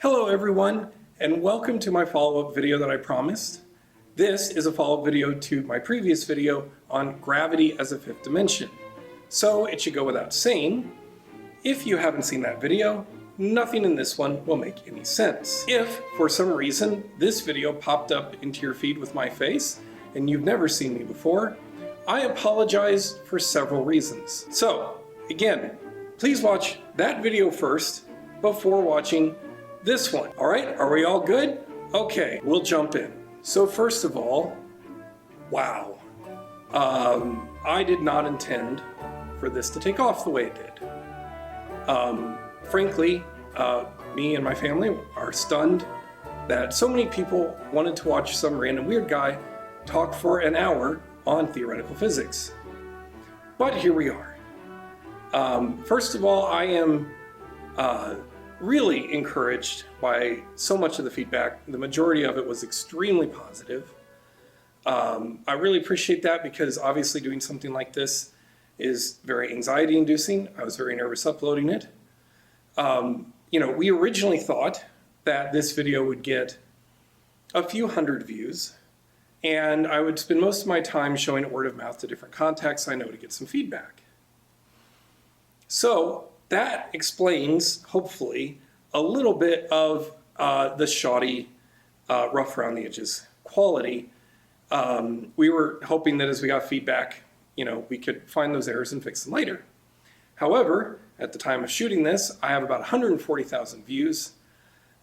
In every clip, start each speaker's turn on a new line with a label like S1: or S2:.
S1: Hello everyone, and welcome to my follow-up video that I promised. This is a follow-up video to my previous video on gravity as a fifth dimension. So it should go without saying, if you haven't seen that video, nothing in this one will make any sense. If, for some reason, this video popped up into your feed with my face, and you've never seen me before, I apologize for several reasons. So, again, please watch that video first before watching this one. All right, are we all good? Okay, we'll jump in. So first of all, wow. I did not intend for this to take off the way it did. Frankly, me and my family are stunned that so many people wanted to watch some random weird guy talk for an hour on theoretical physics. But here we are. First of all, I am really encouraged by so much of the feedback. The majority of it was extremely positive. I really appreciate that because obviously doing something like this is very anxiety inducing. I was very nervous uploading it. We originally thought that this video would get a few hundred views and I would spend most of my time showing it word of mouth to different contacts I know to get some feedback. So that explains, hopefully, a little bit of the shoddy, rough around the edges quality. We were hoping that as we got feedback, we could find those errors and fix them later. However, at the time of shooting this, I have about 140,000 views,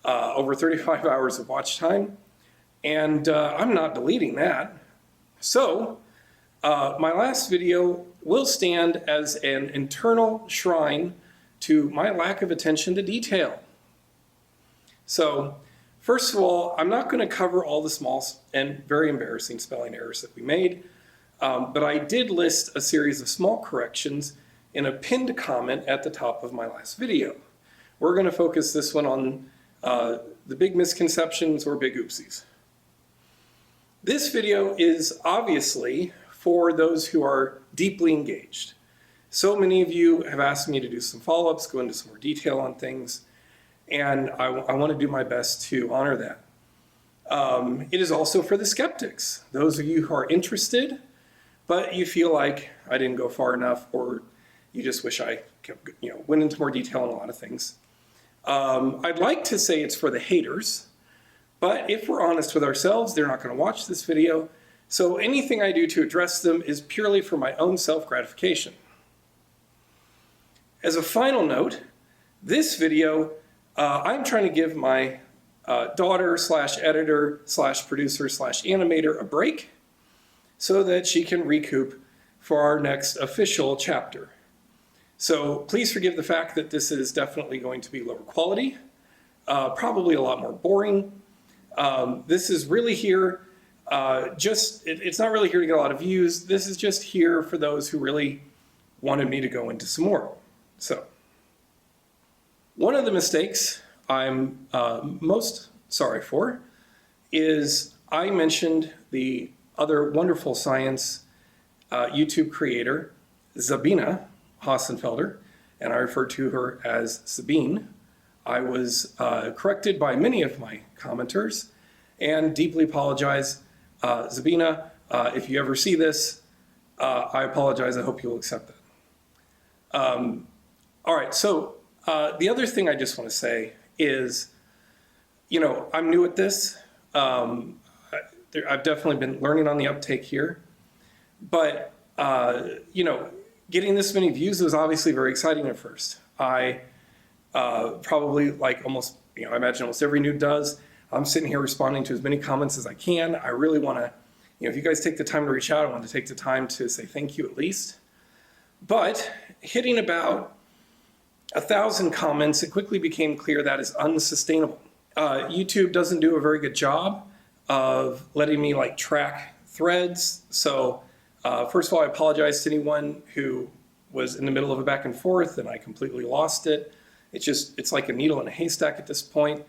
S1: over 35 hours of watch time, and I'm not deleting that. So, my last video will stand as an internal shrine to my lack of attention to detail. So, first of all, I'm not going to cover all the small and very embarrassing spelling errors that we made, but I did list a series of small corrections in a pinned comment at the top of my last video. We're going to focus this one on the big misconceptions or big oopsies. This video is obviously for those who are deeply engaged. So many of you have asked me to do some follow-ups, go into some more detail on things, and I want to do my best to honor that. It is also for the skeptics, those of you who are interested, but you feel like I didn't go far enough, or you just wish I went into more detail on a lot of things. I'd like to say it's for the haters, but if we're honest with ourselves, they're not going to watch this video, so anything I do to address them is purely for my own self-gratification. As a final note, this video, I'm trying to give my daughter slash editor slash producer slash animator a break so that she can recoup for our next official chapter. So please forgive the fact that this is definitely going to be lower quality, probably a lot more boring. This is really here, it's not really here to get a lot of views. This is just here for those who really wanted me to go into some more. So, one of the mistakes I'm most sorry for is I mentioned the other wonderful science YouTube creator, Sabina Hassenfelder, and I referred to her as Sabine. I was corrected by many of my commenters and deeply apologize. Sabina, if you ever see this, I apologize. I hope you'll accept that. All right, so the other thing I just want to say is, I'm new at this. I've definitely been learning on the uptake here. But, getting this many views was obviously very exciting at first. I probably, like almost, I imagine almost every noob does, I'm sitting here responding to as many comments as I can. I really want to, if you guys take the time to reach out, I want to take the time to say thank you at least. But hitting about 1,000 comments, it quickly became clear that is unsustainable. YouTube doesn't do a very good job of letting me track threads. So first of all, I apologize to anyone who was in the middle of a back and forth and I completely lost it. It's like a needle in a haystack at this point.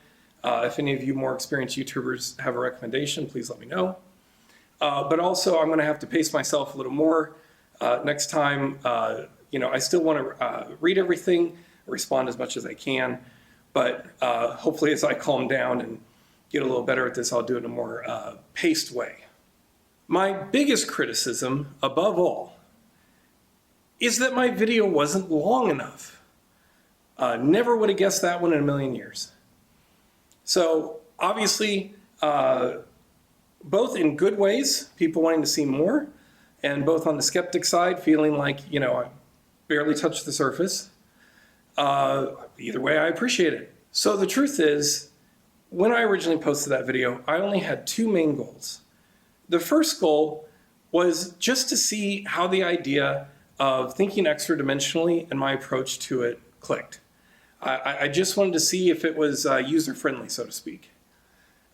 S1: If any of you more experienced YouTubers have a recommendation, please let me know. But also, I'm going to have to pace myself a little more next time. I still want to read everything, respond as much as I can, But hopefully as I calm down and get a little better at this, I'll do it in a more paced way. My biggest criticism, above all, is that my video wasn't long enough. Never would have guessed that one in a million years. So obviously, both in good ways, people wanting to see more, and both on the skeptic side, feeling like, I barely touched the surface. Either way, I appreciate it. So the truth is, when I originally posted that video, I only had two main goals. The first goal was just to see how the idea of thinking extra dimensionally and my approach to it clicked. I just wanted to see if it was user-friendly, so to speak.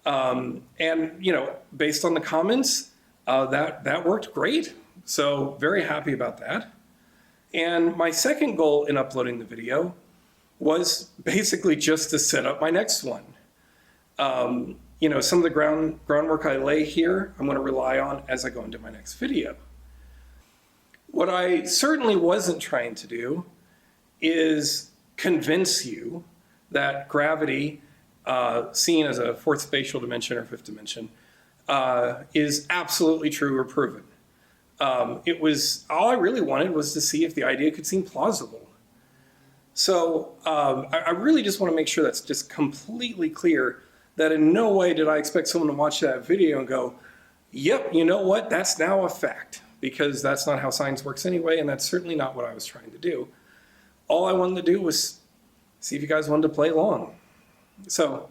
S1: And, based on the comments, that worked great. So very happy about that. And my second goal in uploading the video was basically just to set up my next one. Some of the groundwork I lay here, I'm going to rely on as I go into my next video. What I certainly wasn't trying to do is convince you that gravity, seen as a fourth spatial dimension or fifth dimension, is absolutely true or proven. All I really wanted was to see if the idea could seem plausible. So I really just want to make sure that's just completely clear, that in no way did I expect someone to watch that video and go, yep, you know what, that's now a fact, because that's not how science works anyway, and that's certainly not what I was trying to do. All I wanted to do was see if you guys wanted to play along. So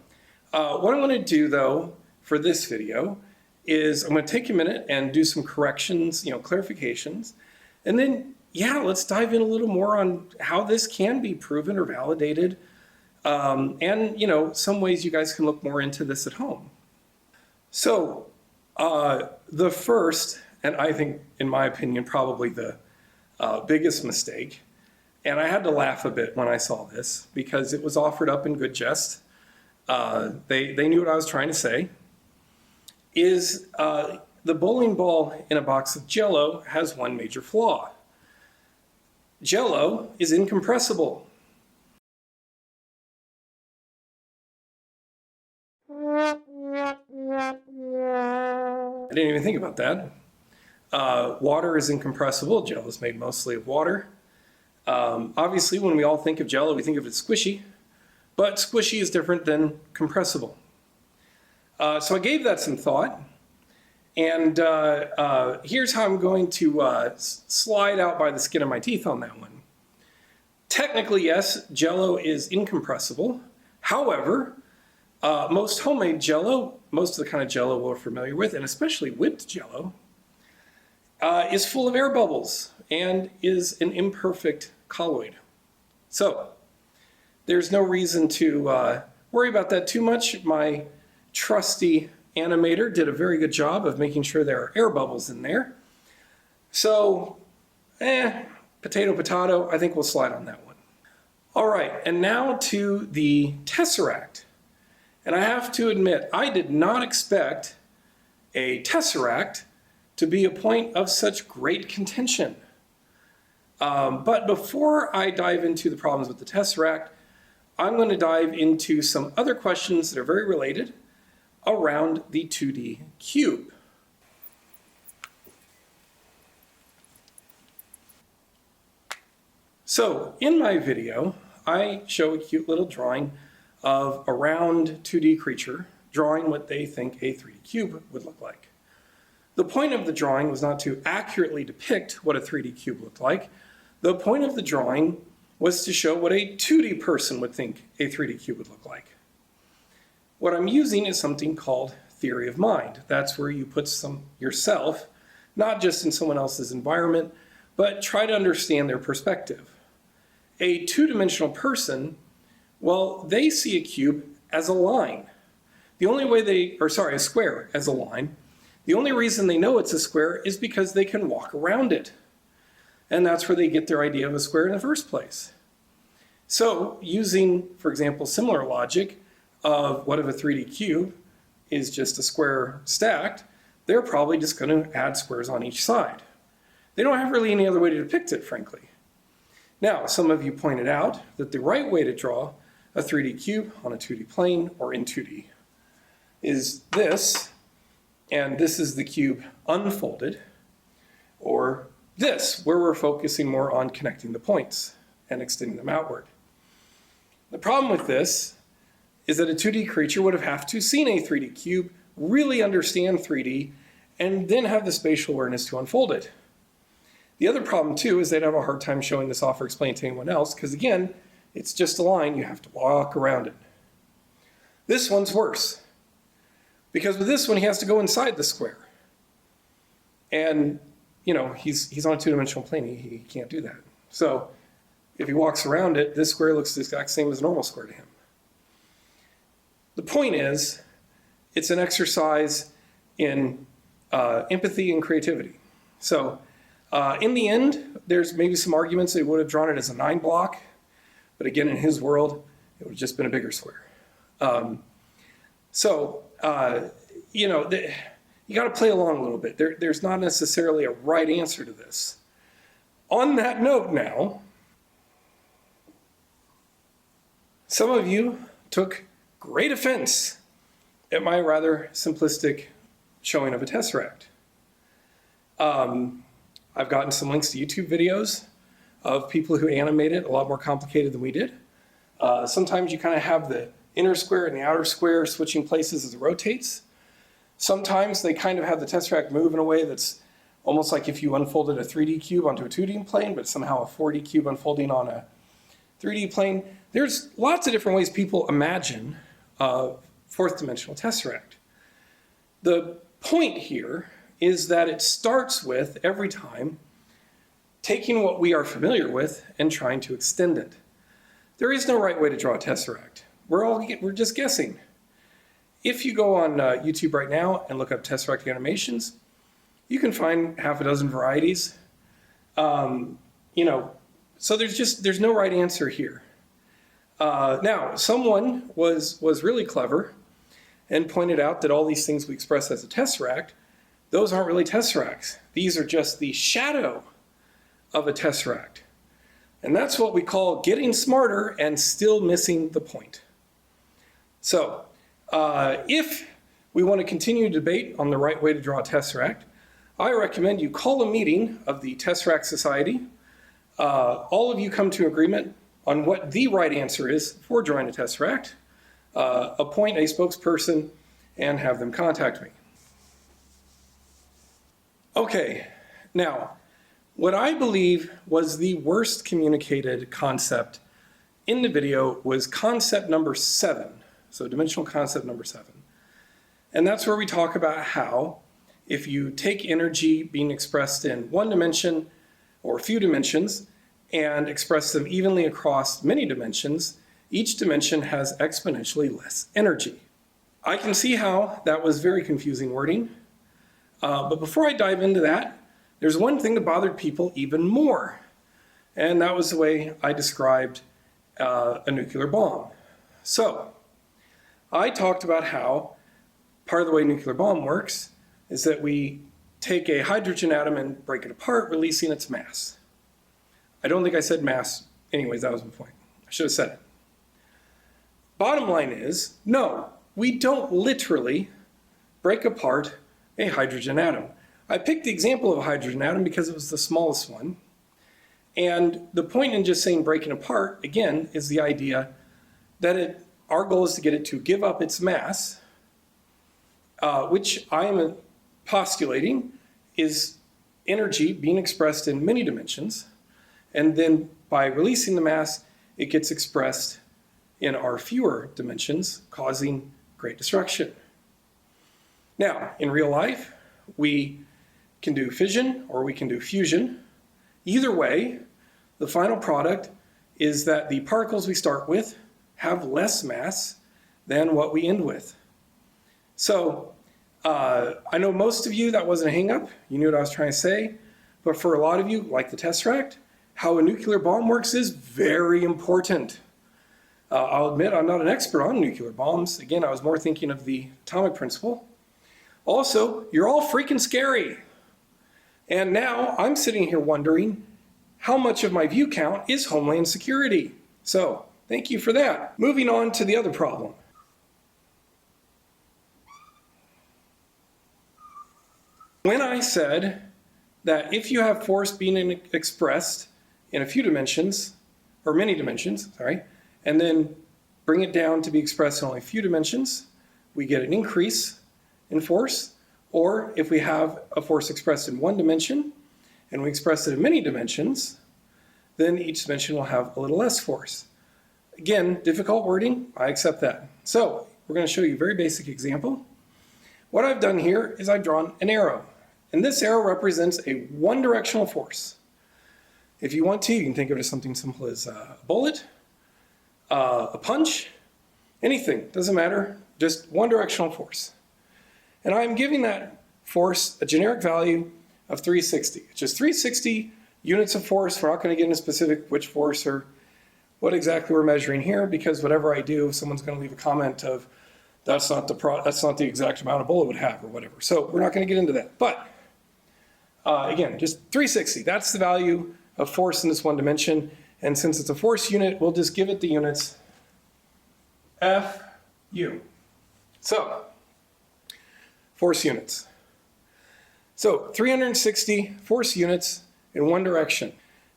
S1: what I'm going to do, though, for this video is I'm going to take a minute and do some corrections, clarifications, and then, let's dive in a little more on how this can be proven or validated, and, some ways you guys can look more into this at home. So the first, and I think, in my opinion, probably the biggest mistake, and I had to laugh a bit when I saw this because it was offered up in good jest. They knew what I was trying to say, is the bowling ball in a box of Jello has one major flaw. Jello is incompressible. I didn't even think about that. Water is incompressible. Jello is made mostly of water. Obviously, when we all think of Jello, we think of it squishy, but squishy is different than compressible. So I gave that some thought, and here's how I'm going to slide out by the skin of my teeth on that one. Technically, yes, Jello is incompressible. However, most homemade Jello, most of the kind of Jello we're familiar with, and especially whipped Jello, is full of air bubbles and is an imperfect colloid. So there's no reason to worry about that too much. My trusty animator did a very good job of making sure there are air bubbles in there. So, potato, potato, I think we'll slide on that one. All right, and now to the Tesseract. And I have to admit, I did not expect a Tesseract to be a point of such great contention. But before I dive into the problems with the Tesseract, I'm going to dive into some other questions that are very related around the 2D cube. So in my video, I show a cute little drawing of a round 2D creature drawing what they think a 3D cube would look like. The point of the drawing was not to accurately depict what a 3D cube looked like. The point of the drawing was to show what a 2D person would think a 3D cube would look like. What I'm using is something called theory of mind. That's where you put yourself, not just in someone else's environment, but try to understand their perspective. A two-dimensional person, well, they see a cube as a line. The only way a square as a line. The only reason they know it's a square is because they can walk around it. And that's where they get their idea of a square in the first place. So using, for example, similar logic of what if a 3D cube is just a square stacked, they're probably just going to add squares on each side. They don't have really any other way to depict it, frankly. Now, some of you pointed out that the right way to draw a 3D cube on a 2D plane or in 2D is this, and this is the cube unfolded, or this, where we're focusing more on connecting the points and extending them outward. The problem with this is that a 2D creature would have to seen a 3D cube, really understand 3D, and then have the spatial awareness to unfold it. The other problem too is they'd have a hard time showing this off or explaining it to anyone else, because again, it's just a line, you have to walk around it. This one's worse, because with this one he has to go inside the square. And you know, he's on a two-dimensional plane, he can't do that. So if he walks around it, this square looks the exact same as a normal square to him. The point is, it's an exercise in empathy and creativity. So in the end, there's maybe some arguments they would have drawn it as a 9 block, but again, in his world, it would have just been a bigger square. You know, you got to play along a little bit. There's not necessarily a right answer to this. On that note now, some of you took great offense at my rather simplistic showing of a tesseract. I've gotten some links to YouTube videos of people who animate it a lot more complicated than we did. Sometimes you kind of have the inner square and the outer square switching places as it rotates. Sometimes they kind of have the tesseract move in a way that's almost like if you unfolded a 3D cube onto a 2D plane, but somehow a 4D cube unfolding on a 3D plane. There's lots of different ways people imagine fourth dimensional tesseract. The point here is that it starts with, every time, taking what we are familiar with and trying to extend it. There is no right way to draw a tesseract. We're just guessing. If you go on YouTube right now and look up Tesseract animations, you can find half a dozen varieties. You know, so there's no right answer here. Now, someone was really clever and pointed out that all these things we express as a tesseract, those aren't really tesseracts. These are just the shadow of a tesseract. And that's what we call getting smarter and still missing the point. So, if we want to continue debate on the right way to draw a tesseract, I recommend you call a meeting of the Tesseract Society. All of you come to agreement on what the right answer is for drawing a tesseract, appoint a spokesperson, and have them contact me. Okay, now, what I believe was the worst communicated concept in the video was concept number 7. So dimensional concept number 7. And that's where we talk about how if you take energy being expressed in one dimension or a few dimensions and express them evenly across many dimensions, each dimension has exponentially less energy. I can see how that was very confusing wording. But before I dive into that, there's one thing that bothered people even more. And that was the way I described a nuclear bomb. So, I talked about how part of the way a nuclear bomb works is that we take a hydrogen atom and break it apart, releasing its mass. I don't think I said mass. Anyways, that was my point. I should have said it. Bottom line is, no, we don't literally break apart a hydrogen atom. I picked the example of a hydrogen atom because it was the smallest one. And the point in just saying breaking apart, again, is the idea that our goal is to get it to give up its mass, which I am postulating is energy being expressed in many dimensions. And then by releasing the mass, it gets expressed in our fewer dimensions, causing great destruction. Now, in real life, we can do fission or we can do fusion. Either way, the final product is that the particles we start with have less mass than what we end with. So, I know most of you that wasn't a hang-up. You knew what I was trying to say. But for a lot of you, like the Tesseract, how a nuclear bomb works is very important. I'll admit I'm not an expert on nuclear bombs. Again, I was more thinking of the atomic principle. Also, you're all freaking scary. And now I'm sitting here wondering how much of my view count is Homeland Security. So, Thank you for that. Moving on to the other problem. When I said that if you have force being expressed in a few dimensions, or many dimensions, sorry, and then bring it down to be expressed in only a few dimensions, we get an increase in force. Or if we have a force expressed in one dimension and we express it in many dimensions, then each dimension will have a little less force. Again, difficult wording, I accept that. So we're going to show you a very basic example. What I've done here is I've drawn an arrow, and this arrow represents a one-directional force. If you want to, you can think of it as something simple as a bullet, a punch, anything, doesn't matter, just one-directional force. And I'm giving that force a generic value of 360. It's just 360 units of force. We're not going to get into specific which force or what exactly we're measuring here, because whatever I do, someone's going to leave a comment of, that's not the exact amount a bullet would have, or whatever. So we're not going to get into that. But again, just 360. That's the value of force in this one dimension. And since it's a force unit, we'll just give it the units FU. So, force units. So 360 force units in one direction.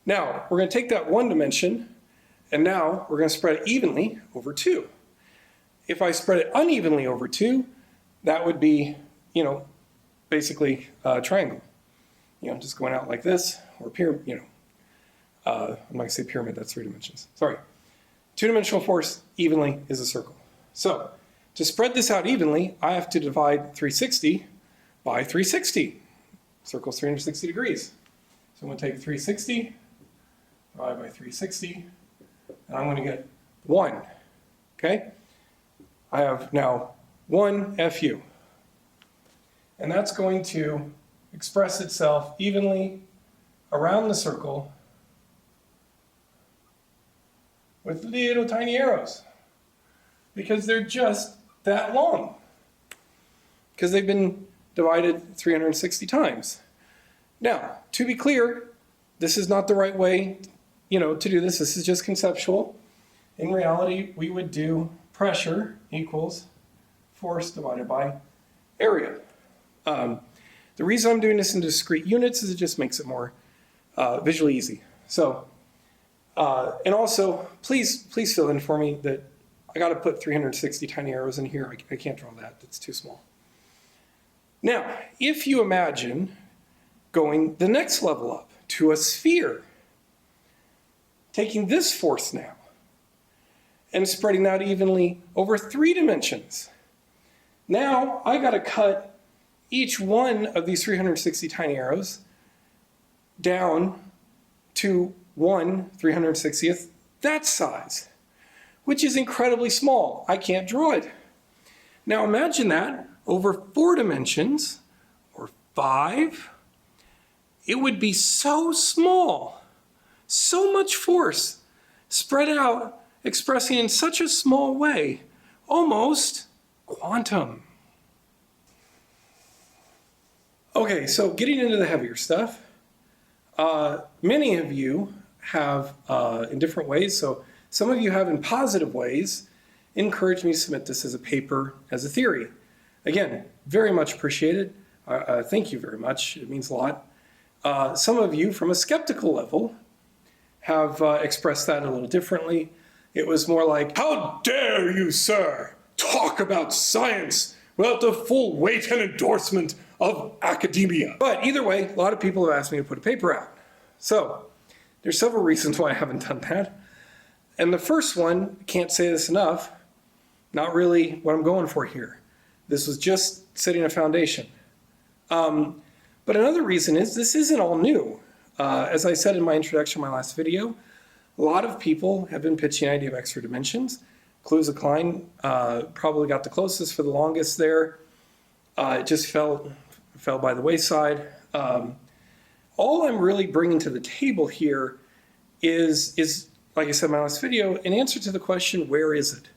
S1: Now, we're going to take that one dimension, and now we're going to spread it evenly over two. If I spread it unevenly over two, that would be, basically a triangle. Just going out like this, or pyramid, I'm not going to say pyramid, that's three dimensions. Sorry. Two-dimensional force evenly is a circle. So, to spread this out evenly, I have to divide 360 by 360. Circle's 360 degrees. So I'm going to take 360, divide by 360, and I'm going to get 1. Okay? I have now 1 FU. And that's going to express itself evenly around the circle with little tiny arrows, because they're just that long, because they've been divided 360 times. Now, to be clear, this is not the right way, to do this. This is just conceptual. In reality, we would do pressure equals force divided by area. The reason I'm doing this in discrete units is it just makes it more visually easy. So, and also, please fill in for me that I got to put 360 tiny arrows in here. I can't draw that. That's too small. Now, if you imagine going the next level up to a sphere, taking this force now and spreading that evenly over 3 dimensions. Now, I got to cut each one of these 360 tiny arrows down to 1/360th that size, which is incredibly small. I can't draw it. Now imagine that over 4 dimensions, or 5, it would be so small, so much force spread out, expressing in such a small way, almost quantum. Okay, so getting into the heavier stuff, many of you have in different ways, so some of you have in positive ways encouraged me to submit this as a paper, as a theory. Again, very much appreciated. Thank you very much. It means a lot. Some of you from a skeptical level have expressed that a little differently. It was more like, how dare you, sir, talk about science without the full weight and endorsement of academia. But either way, a lot of people have asked me to put a paper out. So there's several reasons why I haven't done that. And the first one, can't say this enough, not really what I'm going for here. This was just setting a foundation. But another reason is this isn't all new. As I said in my introduction to my last video, a lot of people have been pitching the idea of extra dimensions. Klein probably got the closest for the longest there. It just fell by the wayside. All I'm really bringing to the table here is, like I said in my last video, an answer to the question, where is it?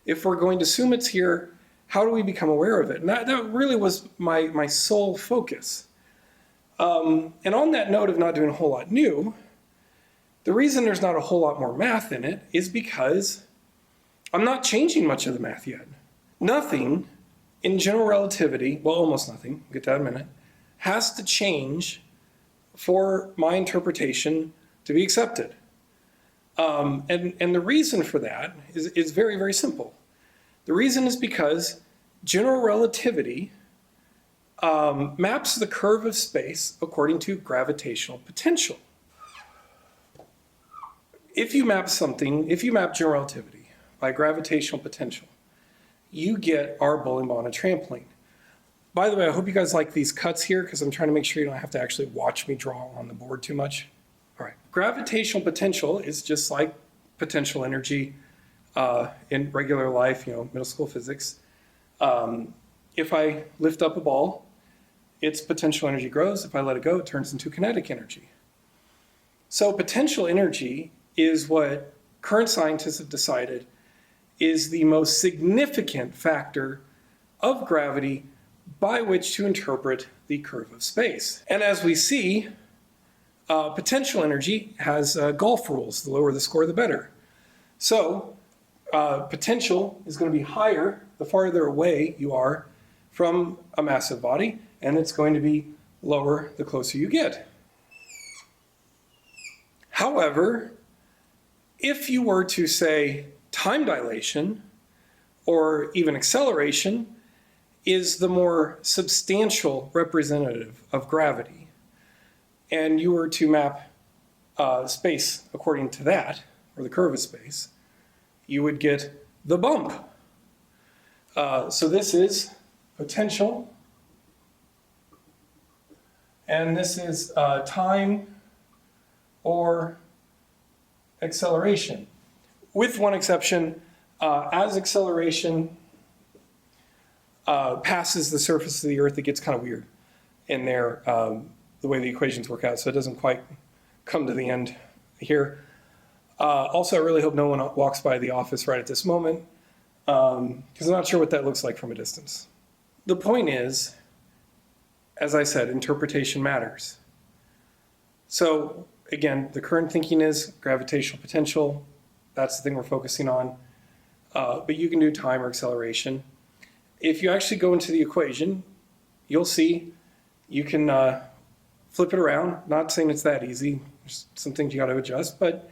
S1: If we're going to assume it's here, how do we become aware of it? And that really was my sole focus. And on that note of not doing a whole lot new, The reason there's not a whole lot more math in it is because I'm not changing much of the math yet. Nothing in general relativity, well, almost nothing, we'll get to that in a minute, has to change for my interpretation to be accepted. And the reason for that is very, very simple. The reason is because general relativity maps the curve of space according to gravitational potential. If you map general relativity by gravitational potential, you get our bowling ball on a trampoline. By the way, I hope you guys like these cuts here because I'm trying to make sure you don't have to actually watch me draw on the board too much. All right, gravitational potential is just like potential energy in regular life, middle school physics. If I lift up a ball, its potential energy grows. If I let it go, it turns into kinetic energy. So potential energy is what current scientists have decided is the most significant factor of gravity by which to interpret the curve of space. And as we see, potential energy has golf rules. The lower the score, the better. So potential is going to be higher the farther away you are from a massive body, and it's going to be lower the closer you get. However, if you were to say time dilation or even acceleration is the more substantial representative of gravity, and you were to map space according to that, or the curve of space, you would get the bump. So this is potential, and this is time or acceleration. With one exception, as acceleration passes the surface of the Earth, it gets kind of weird in there, the way the equations work out, so it doesn't quite come to the end here. Also, I really hope no one walks by the office right at this moment, because I'm not sure what that looks like from a distance. The point is, as I said, interpretation matters. So again, the current thinking is gravitational potential. That's the thing we're focusing on. But you can do time or acceleration. If you actually go into the equation, you'll see you can flip it around. Not saying it's that easy. There's some things you got to adjust, but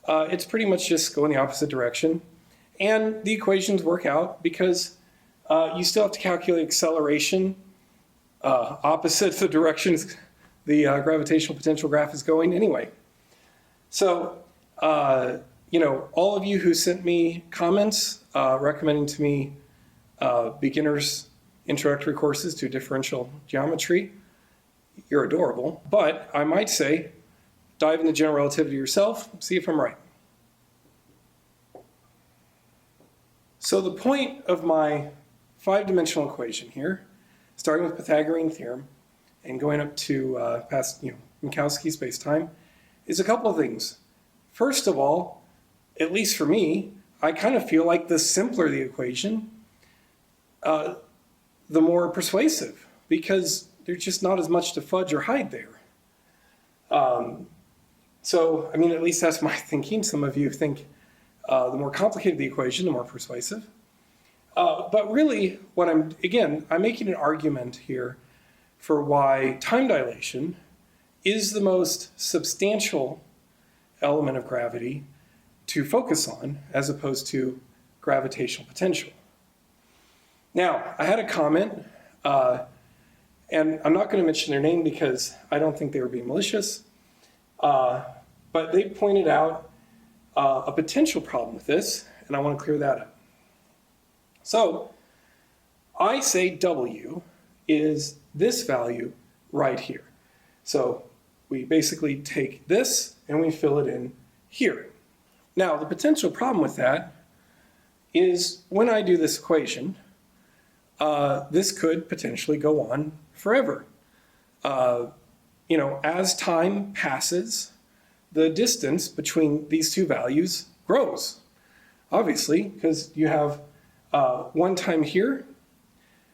S1: it's pretty much just go in the opposite direction. And the equations work out because you still have to calculate acceleration opposite the directions the gravitational potential graph is going anyway. So, all of you who sent me comments recommending to me beginners introductory courses to differential geometry, you're adorable. But I might say, dive into general relativity yourself, see if I'm right. So the point of my 5-dimensional equation here, starting with Pythagorean theorem and going up to past Minkowski spacetime, is a couple of things. First of all, at least for me, I kind of feel like the simpler the equation, the more persuasive, because there's just not as much to fudge or hide there. So, at least that's my thinking. Some of you think the more complicated the equation, the more persuasive. But really, I'm making an argument here for why time dilation is the most substantial element of gravity to focus on as opposed to gravitational potential. Now, I had a comment, and I'm not going to mention their name because I don't think they were being malicious, but they pointed out a potential problem with this, and I want to clear that up. So, I say W is this value right here. So, we basically take this and we fill it in here. Now, the potential problem with that is when I do this equation, this could potentially go on forever. As time passes, the distance between these two values grows, obviously, because you have one time here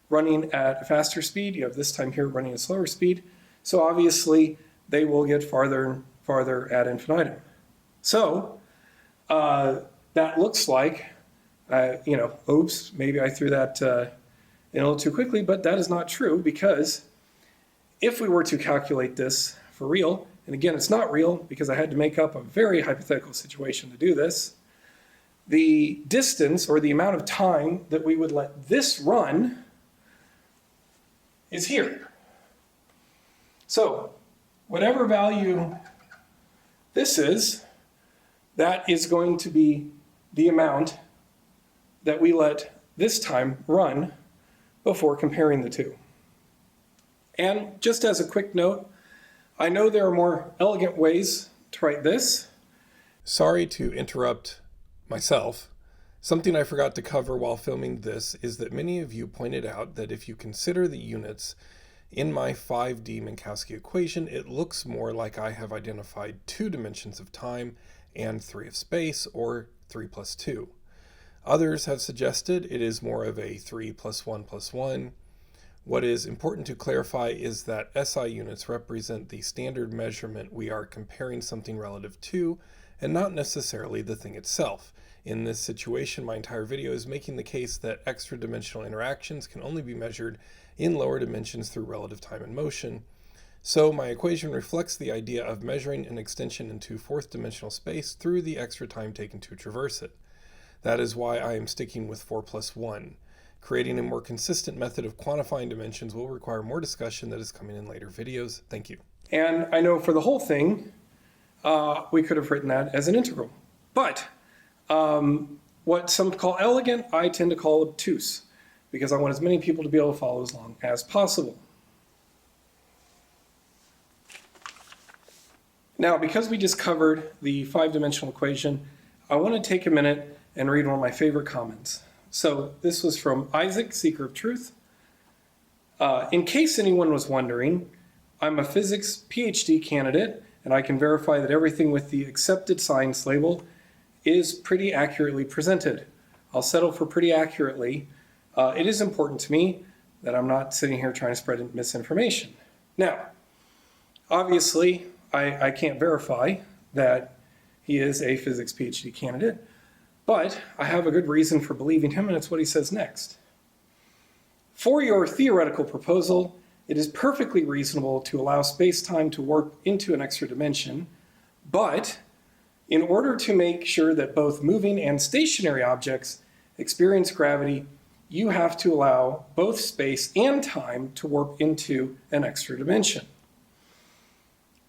S1: running at a faster speed, you have this time here running at a slower speed, so obviously they will get farther and farther ad infinitum. So that looks like, oops, maybe I threw that in a little too quickly, but that is not true, because if we were to calculate this for real, and again, it's not real because I had to make up a very hypothetical situation to do this, the distance or the amount of time that we would let this run is here. So whatever value this is, that is going to be the amount that we let this time run before comparing the two. And just as a quick note, I know there are more elegant ways to write this. Sorry to interrupt myself. Something I forgot to cover while filming this is that many of you pointed out that if you consider the units in my 5D Minkowski equation, it looks more like I have identified 2 dimensions of time and 3 of space, or 3 plus 2. Others have suggested it is more of a 3 plus 1 plus 1. What is important to clarify is that SI units represent the standard measurement we are comparing something relative to, and not necessarily the thing itself. In this situation, my entire video is making the case that extra dimensional interactions can only be measured in lower dimensions through relative time and motion. So my equation reflects the idea of measuring an extension into 4th dimensional space through the extra time taken to traverse it. That is why I am sticking with 4 plus 1. Creating a more consistent method of quantifying dimensions will require more discussion that is coming in later videos. Thank you. And I know for the whole thing, we could have written that as an integral. But what some call elegant, I tend to call obtuse, because I want as many people to be able to follow as long as possible. Now, because we just covered the 5-dimensional equation, I want to take a minute and read one of my favorite comments. So this was from Isaac, Seeker of Truth. In case anyone was wondering, I'm a physics PhD candidate, and I can verify that everything with the accepted science label is pretty accurately presented. I'll settle for pretty accurately. It is important to me that I'm not sitting here trying to spread misinformation. Now, obviously, I can't verify that he is a physics PhD candidate, but I have a good reason for believing him, and it's what he says next. For your theoretical proposal, it is perfectly reasonable to allow space-time to warp into an extra dimension, but in order to make sure that both moving and stationary objects experience gravity, you have to allow both space and time to warp into an extra dimension.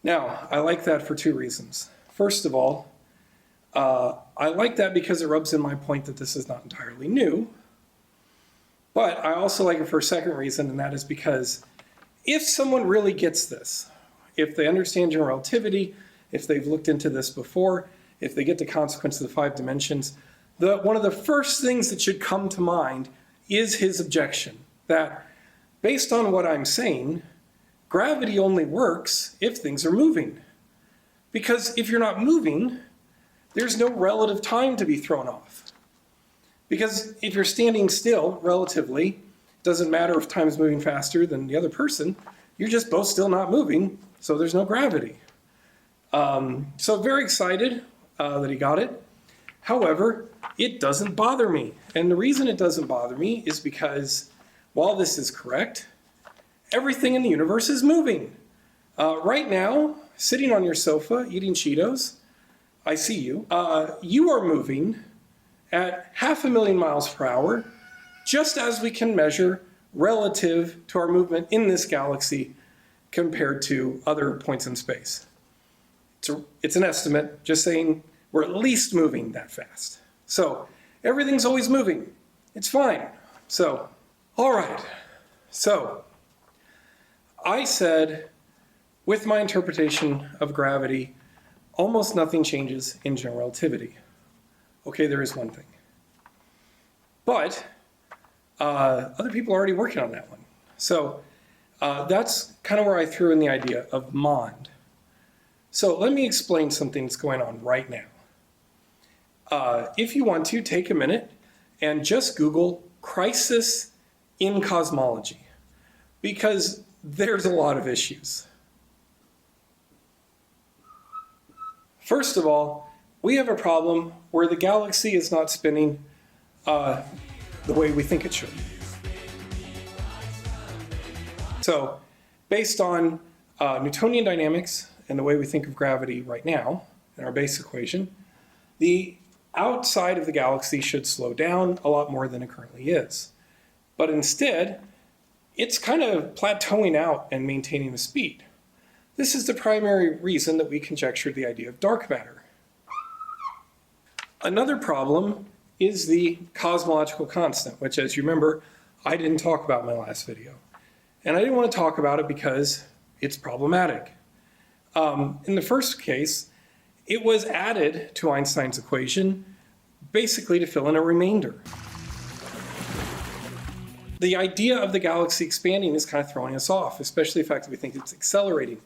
S1: Now, I like that for 2 reasons. First of all, I like that because it rubs in my point that this is not entirely new. But I also like it for a second reason, and that is because if someone really gets this, if they understand general relativity, if they've looked into this before, if they get the consequence of the 5 dimensions, one of the first things that should come to mind is his objection that based on what I'm saying, gravity only works if things are moving. Because if you're not moving, there's no relative time to be thrown off. Because if you're standing still, relatively, it doesn't matter if time is moving faster than the other person, you're just both still not moving, so there's no gravity. So very excited that he got it. However, it doesn't bother me. And the reason it doesn't bother me is because while this is correct, everything in the universe is moving. Right now, sitting on your sofa, eating Cheetos, I see you. You are moving at 500,000 miles per hour, just as we can measure relative to our movement in this galaxy compared to other points in space. It's an estimate, just saying we're at least moving that fast. So everything's always moving. It's fine. So, all right. So I said, with my interpretation of gravity, almost nothing changes in general relativity. Okay, there is one thing. But other people are already working on that one. So that's kind of where I threw in the idea of MOND. So let me explain something that's going on right now. If you want to, take a minute and just Google crisis in cosmology, because there's a lot of issues. First of all, we have a problem where the galaxy is not spinning the way we think it should. So, based on Newtonian dynamics and the way we think of gravity right now in our base equation, the outside of the galaxy should slow down a lot more than it currently is. But instead, it's kind of plateauing out and maintaining the speed. This is the primary reason that we conjectured the idea of dark matter. Another problem is the cosmological constant, which, as you remember, I didn't talk about in my last video. And I didn't want to talk about it because it's problematic. In the first case, it was added to Einstein's equation basically to fill in a remainder. The idea of the galaxy expanding is kind of throwing us off, especially the fact that we think it's accelerating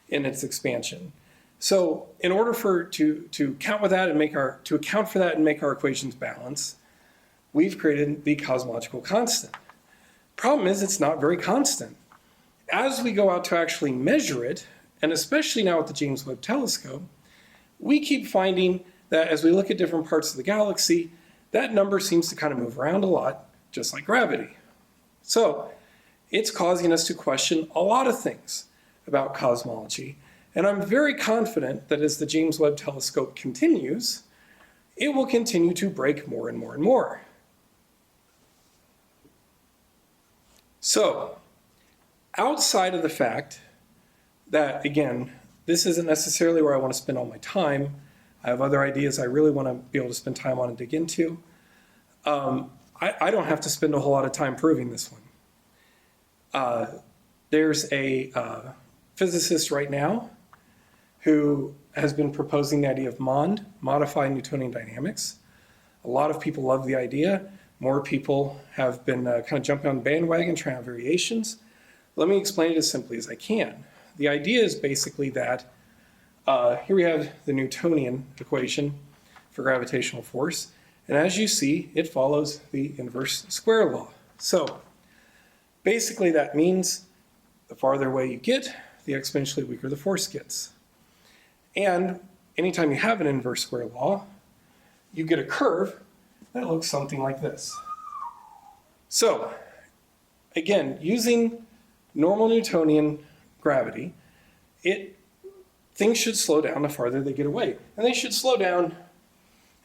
S1: in its expansion. So in order to account for that and make our equations balance, we've created the cosmological constant. Problem is, it's not very constant. As we go out to actually measure it, and especially now with the James Webb Telescope, we keep finding that as we look at different parts of the galaxy, that number seems to kind of move around a lot, just like gravity. So it's causing us to question a lot of things about cosmology. And I'm very confident that as the James Webb Telescope continues, it will continue to break more and more and more. So, outside of the fact that, again, this isn't necessarily where I want to spend all my time, I have other ideas I really want to be able to spend time on and dig into. I don't have to spend a whole lot of time proving this one. There's a physicist right now who has been proposing the idea of MOND, modified Newtonian dynamics. A lot of people love the idea. More people have been kind of jumping on the bandwagon, trying out variations. Let me explain it as simply as I can. The idea is basically that here we have the Newtonian equation for gravitational force. And as you see, it follows the inverse square law. So basically that means the farther away you get, the exponentially weaker the force gets. And anytime you have an inverse square law, you get a curve that looks something like this. So, again, using normal Newtonian gravity, things should slow down the farther they get away. And they should slow down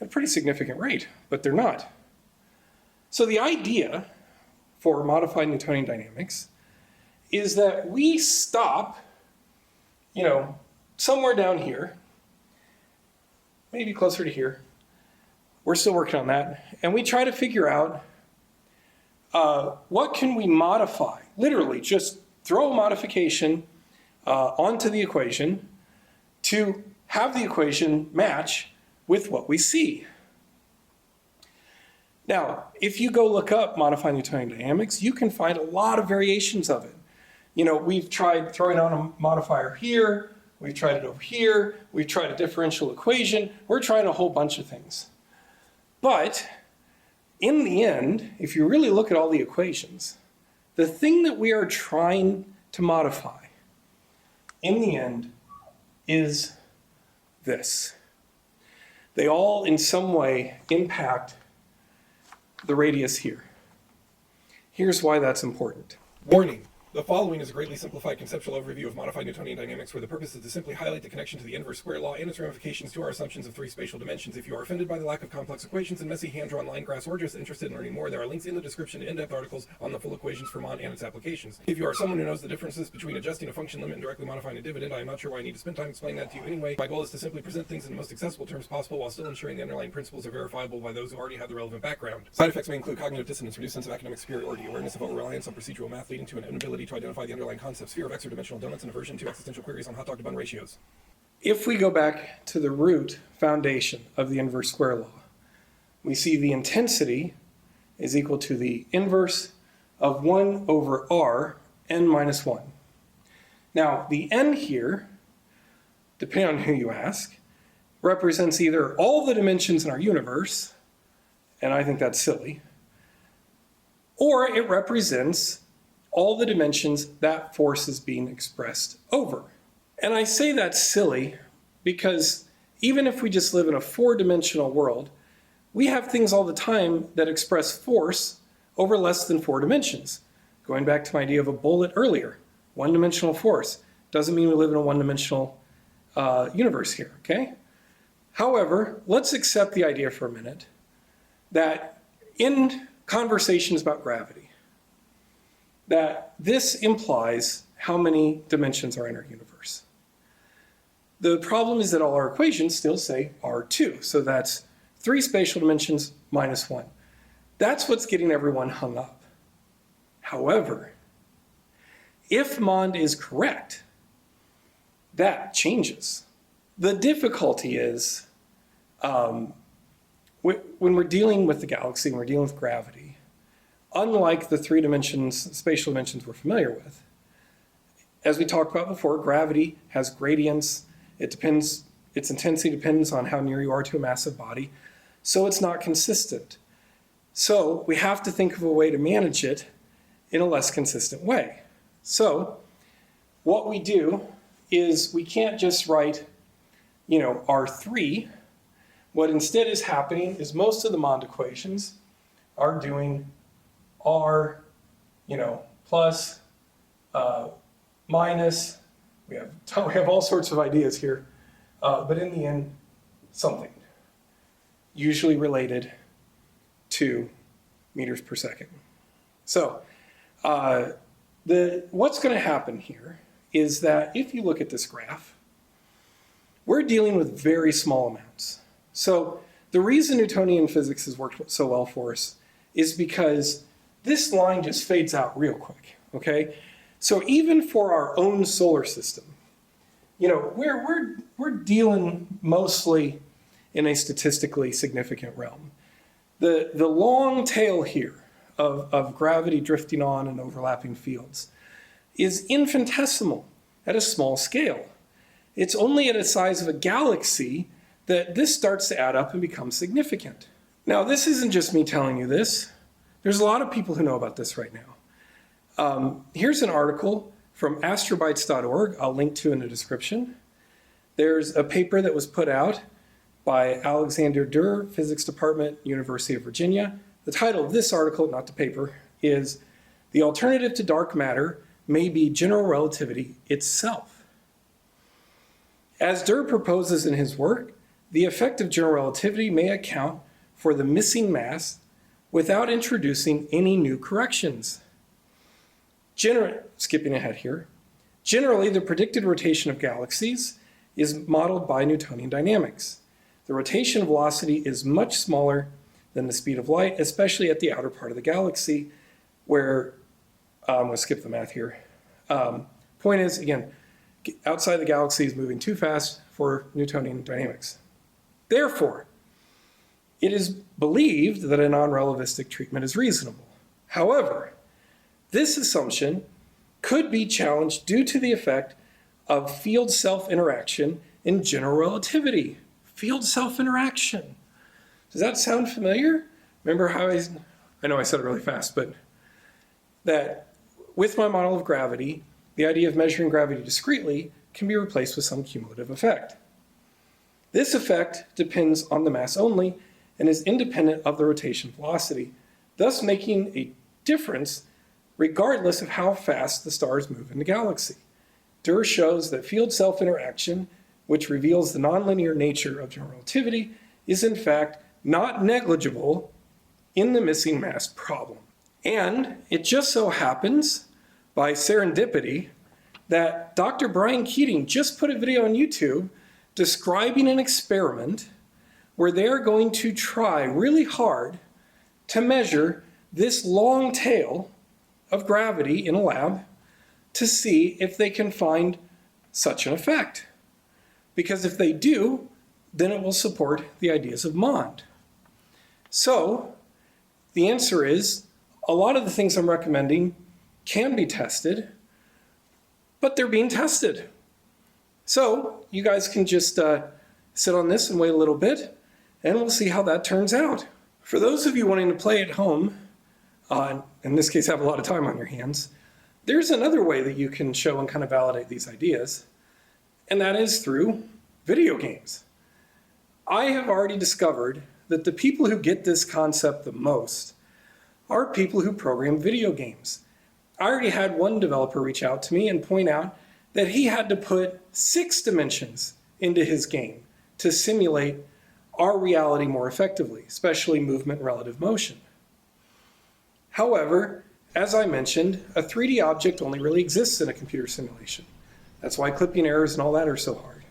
S1: at a pretty significant rate, but they're not. So the idea for modified Newtonian dynamics is that we stop, somewhere down here, maybe closer to here. We're still working on that. And we try to figure out what can we modify? Literally, just throw a modification onto the equation to have the equation match with what we see. Now, if you go look up modified Newtonian dynamics, you can find a lot of variations of it. We've tried throwing on a modifier here, we've tried it over here, we've tried a differential equation, we're trying a whole bunch of things. But in the end, if you really look at all the equations, the thing that we are trying to modify in the end is this. They all in some way impact the radius here. Here's why that's important.
S2: Warning. The following is a greatly simplified conceptual overview of modified Newtonian dynamics where the purpose is to simply highlight the connection to the inverse square law and its ramifications to our assumptions of three spatial dimensions. If you are offended by the lack of complex equations and messy hand-drawn line graphs or just interested in learning more, there are links in the description to in-depth articles on the full equations for MOND and its applications. If you are someone who knows the differences between adjusting a function limit and directly modifying a dividend, I am not sure why I need to spend time explaining that to you anyway. My goal is to simply present things in the most accessible terms possible while still ensuring the underlying principles are verifiable by those who already have the relevant background. Side effects may include cognitive dissonance, reduced sense of academic superiority, awareness of over-reliance on procedural math leading to an inability to identify the underlying concepts, fear of extra-dimensional donuts, and aversion to existential queries on hot dog to bun ratios.
S1: If we go back to the root foundation of the inverse square law, we see the intensity is equal to the inverse of 1 over r n minus 1. Now, the n here, depending on who you ask, represents either all the dimensions in our universe, and I think that's silly, or it represents all the dimensions that force is being expressed over. And I say that's silly because even if we just live in a 4-dimensional world, we have things all the time that express force over less than 4 dimensions. Going back to my idea of a bullet earlier, 1-dimensional force doesn't mean we live in a 1-dimensional universe here, okay? However, let's accept the idea for a minute that in conversations about gravity, that this implies how many dimensions are in our universe. The problem is that all our equations still say R2, so that's 3 spatial dimensions minus 1. That's what's getting everyone hung up. However, if MOND is correct, that changes. The difficulty is when we're dealing with the galaxy and we're dealing with gravity, unlike the 3 dimensions, spatial dimensions we're familiar with, as we talked about before, gravity has gradients. It depends, its intensity depends on how near you are to a massive body, so it's not consistent. So we have to think of a way to manage it in a less consistent way. So what we do is we can't just write, R3. What instead is happening is most of the MOND equations are doing R, plus, minus. We have all sorts of ideas here, but in the end, something usually related to meters per second. So what's going to happen here is that if you look at this graph, we're dealing with very small amounts. So the reason Newtonian physics has worked so well for us is because this line just fades out real quick, okay? So even for our own solar system, we're dealing mostly in a statistically significant realm. The long tail here of gravity drifting on and overlapping fields is infinitesimal at a small scale. It's only at a size of a galaxy that this starts to add up and become significant. Now, this isn't just me telling you this. There's a lot of people who know about this right now. Here's an article from astrobytes.org, I'll link to in the description. There's a paper that was put out by Alexander Durr, Physics Department, University of Virginia. The title of this article, not the paper, is "The Alternative to Dark Matter May Be General Relativity Itself." As Durr proposes in his work, the effect of general relativity may account for the missing mass without introducing any new corrections. Skipping ahead here, generally the predicted rotation of galaxies is modeled by Newtonian dynamics. The rotation velocity is much smaller than the speed of light, especially at the outer part of the galaxy, where, I'm going to skip the math here. Point is, again, outside the galaxy is moving too fast for Newtonian dynamics. Therefore, it is believed that a non-relativistic treatment is reasonable. However, this assumption could be challenged due to the effect of field self-interaction in general relativity. Field self-interaction. Does that sound familiar? Remember how I know I said it really fast, but that with my model of gravity, the idea of measuring gravity discretely can be replaced with some cumulative effect. This effect depends on the mass only and is independent of the rotation velocity, thus making a difference regardless of how fast the stars move in the galaxy. Durr shows that field self-interaction, which reveals the nonlinear nature of general relativity, is in fact not negligible in the missing mass problem. And it just so happens, by serendipity, that Dr. Brian Keating just put a video on YouTube describing an experiment where they're going to try really hard to measure this long tail of gravity in a lab to see if they can find such an effect. Because if they do, then it will support the ideas of MOND. So the answer is, a lot of the things I'm recommending can be tested, but they're being tested. So you guys can just sit on this and wait a little bit, and we'll see how that turns out. For those of you wanting to play at home, in this case have a lot of time on your hands, there's another way that you can show and kind of validate these ideas, and that is through video games. I have already discovered that the people who get this concept the most are people who program video games. I already had one developer reach out to me and point out that he had to put 6 dimensions into his game to simulate our reality more effectively, especially movement and relative motion. However, as I mentioned, a 3D object only really exists in a computer simulation. That's why clipping errors and all that are so hard.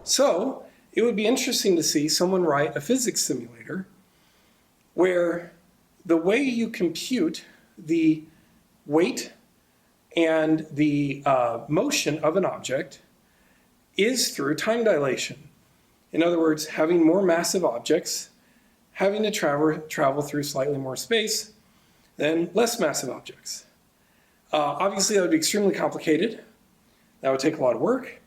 S1: So, it would be interesting to see someone write a physics simulator where the way you compute the weight and the motion of an object is through time dilation. In other words, having more massive objects, having to travel through slightly more space than less massive objects. Obviously, that would be extremely complicated. That would take a lot of work.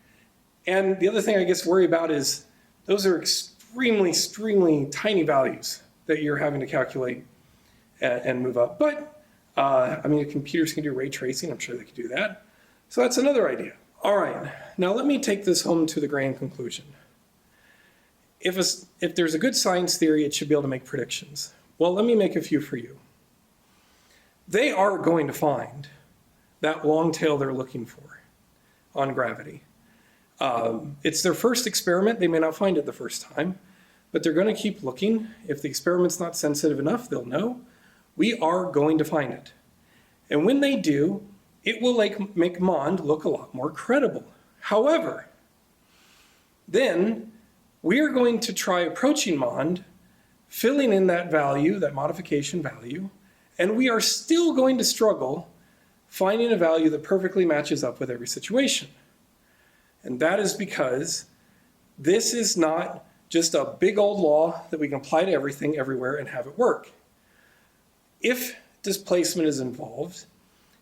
S1: And the other thing I guess to worry about is those are extremely tiny values that you're having to calculate and move up. But, I mean, computers can do ray tracing. I'm sure they could do that. So that's another idea. All right, now let me take this home to the grand conclusion. If there's a good science theory, it should be able to make predictions. Well, let me make a few for you. They are going to find that long tail they're looking for on gravity. It's their first experiment. They may not find it the first time, but they're going to keep looking. If the experiment's not sensitive enough, they'll know. We are going to find it. And when they do, it will make MOND look a lot more credible. However, then we are going to try approaching MOND, filling in that value, that modification value, and we are still going to struggle finding a value that perfectly matches up with every situation. And that is because this is not just a big old law that we can apply to everything everywhere and have it work. If displacement is involved,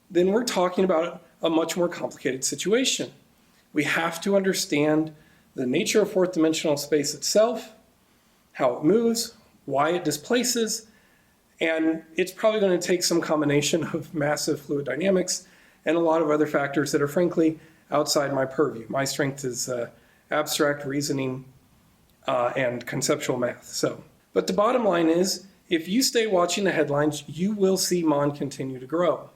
S1: then we're talking about a much more complicated situation. We have to understand the nature of fourth dimensional space itself, how it moves, why it displaces, and it's probably going to take some combination of massive fluid dynamics and a lot of other factors that are frankly outside my purview. My strength is abstract reasoning and conceptual math. But the bottom line is, if you stay watching the headlines, you will see MOND continue to grow.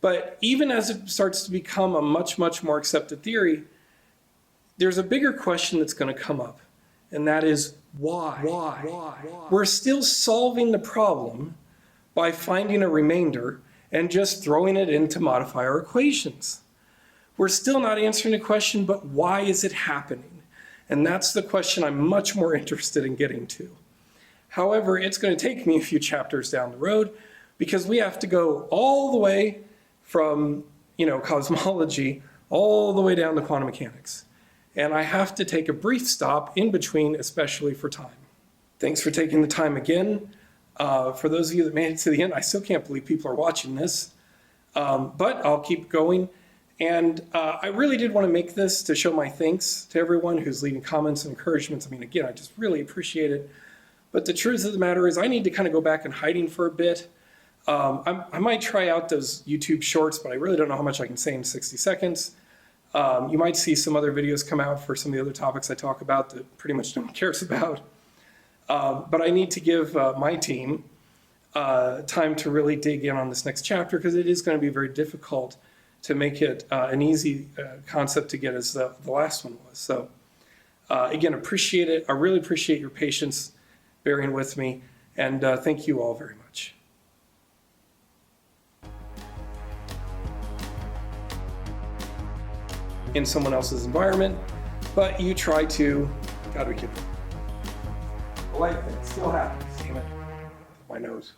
S1: But even as it starts to become a much more accepted theory, there's a bigger question that's going to come up, and that is why? We're still solving the problem by finding a remainder and just throwing it in to modify our equations. We're still not answering the question, but why is it happening? And that's the question I'm much more interested in getting to. However, it's going to take me a few chapters down the road because we have to go all the way from, cosmology all the way down to quantum mechanics. And I have to take a brief stop in between, especially for time. Thanks for taking the time again. For those of you that made it to the end, I still can't believe people are watching this, but I'll keep going. And I really did want to make this to show my thanks to everyone who's leaving comments and encouragements. I mean, again, I just really appreciate it. But the truth of the matter is I need to kind of go back in hiding for a bit. I might try out those YouTube shorts, but I really don't know how much I can say in 60 seconds. You might see some other videos come out for some of the other topics I talk about that pretty much no one cares about. But I need to give my team time to really dig in on this next chapter because it is going to be very difficult to make it an easy concept to get as the last one was. So again, appreciate it. I really appreciate your patience bearing with me, and thank you all very much. In someone else's environment, but you try to, gotta be kidding. The light thing still happens, damn it, my nose.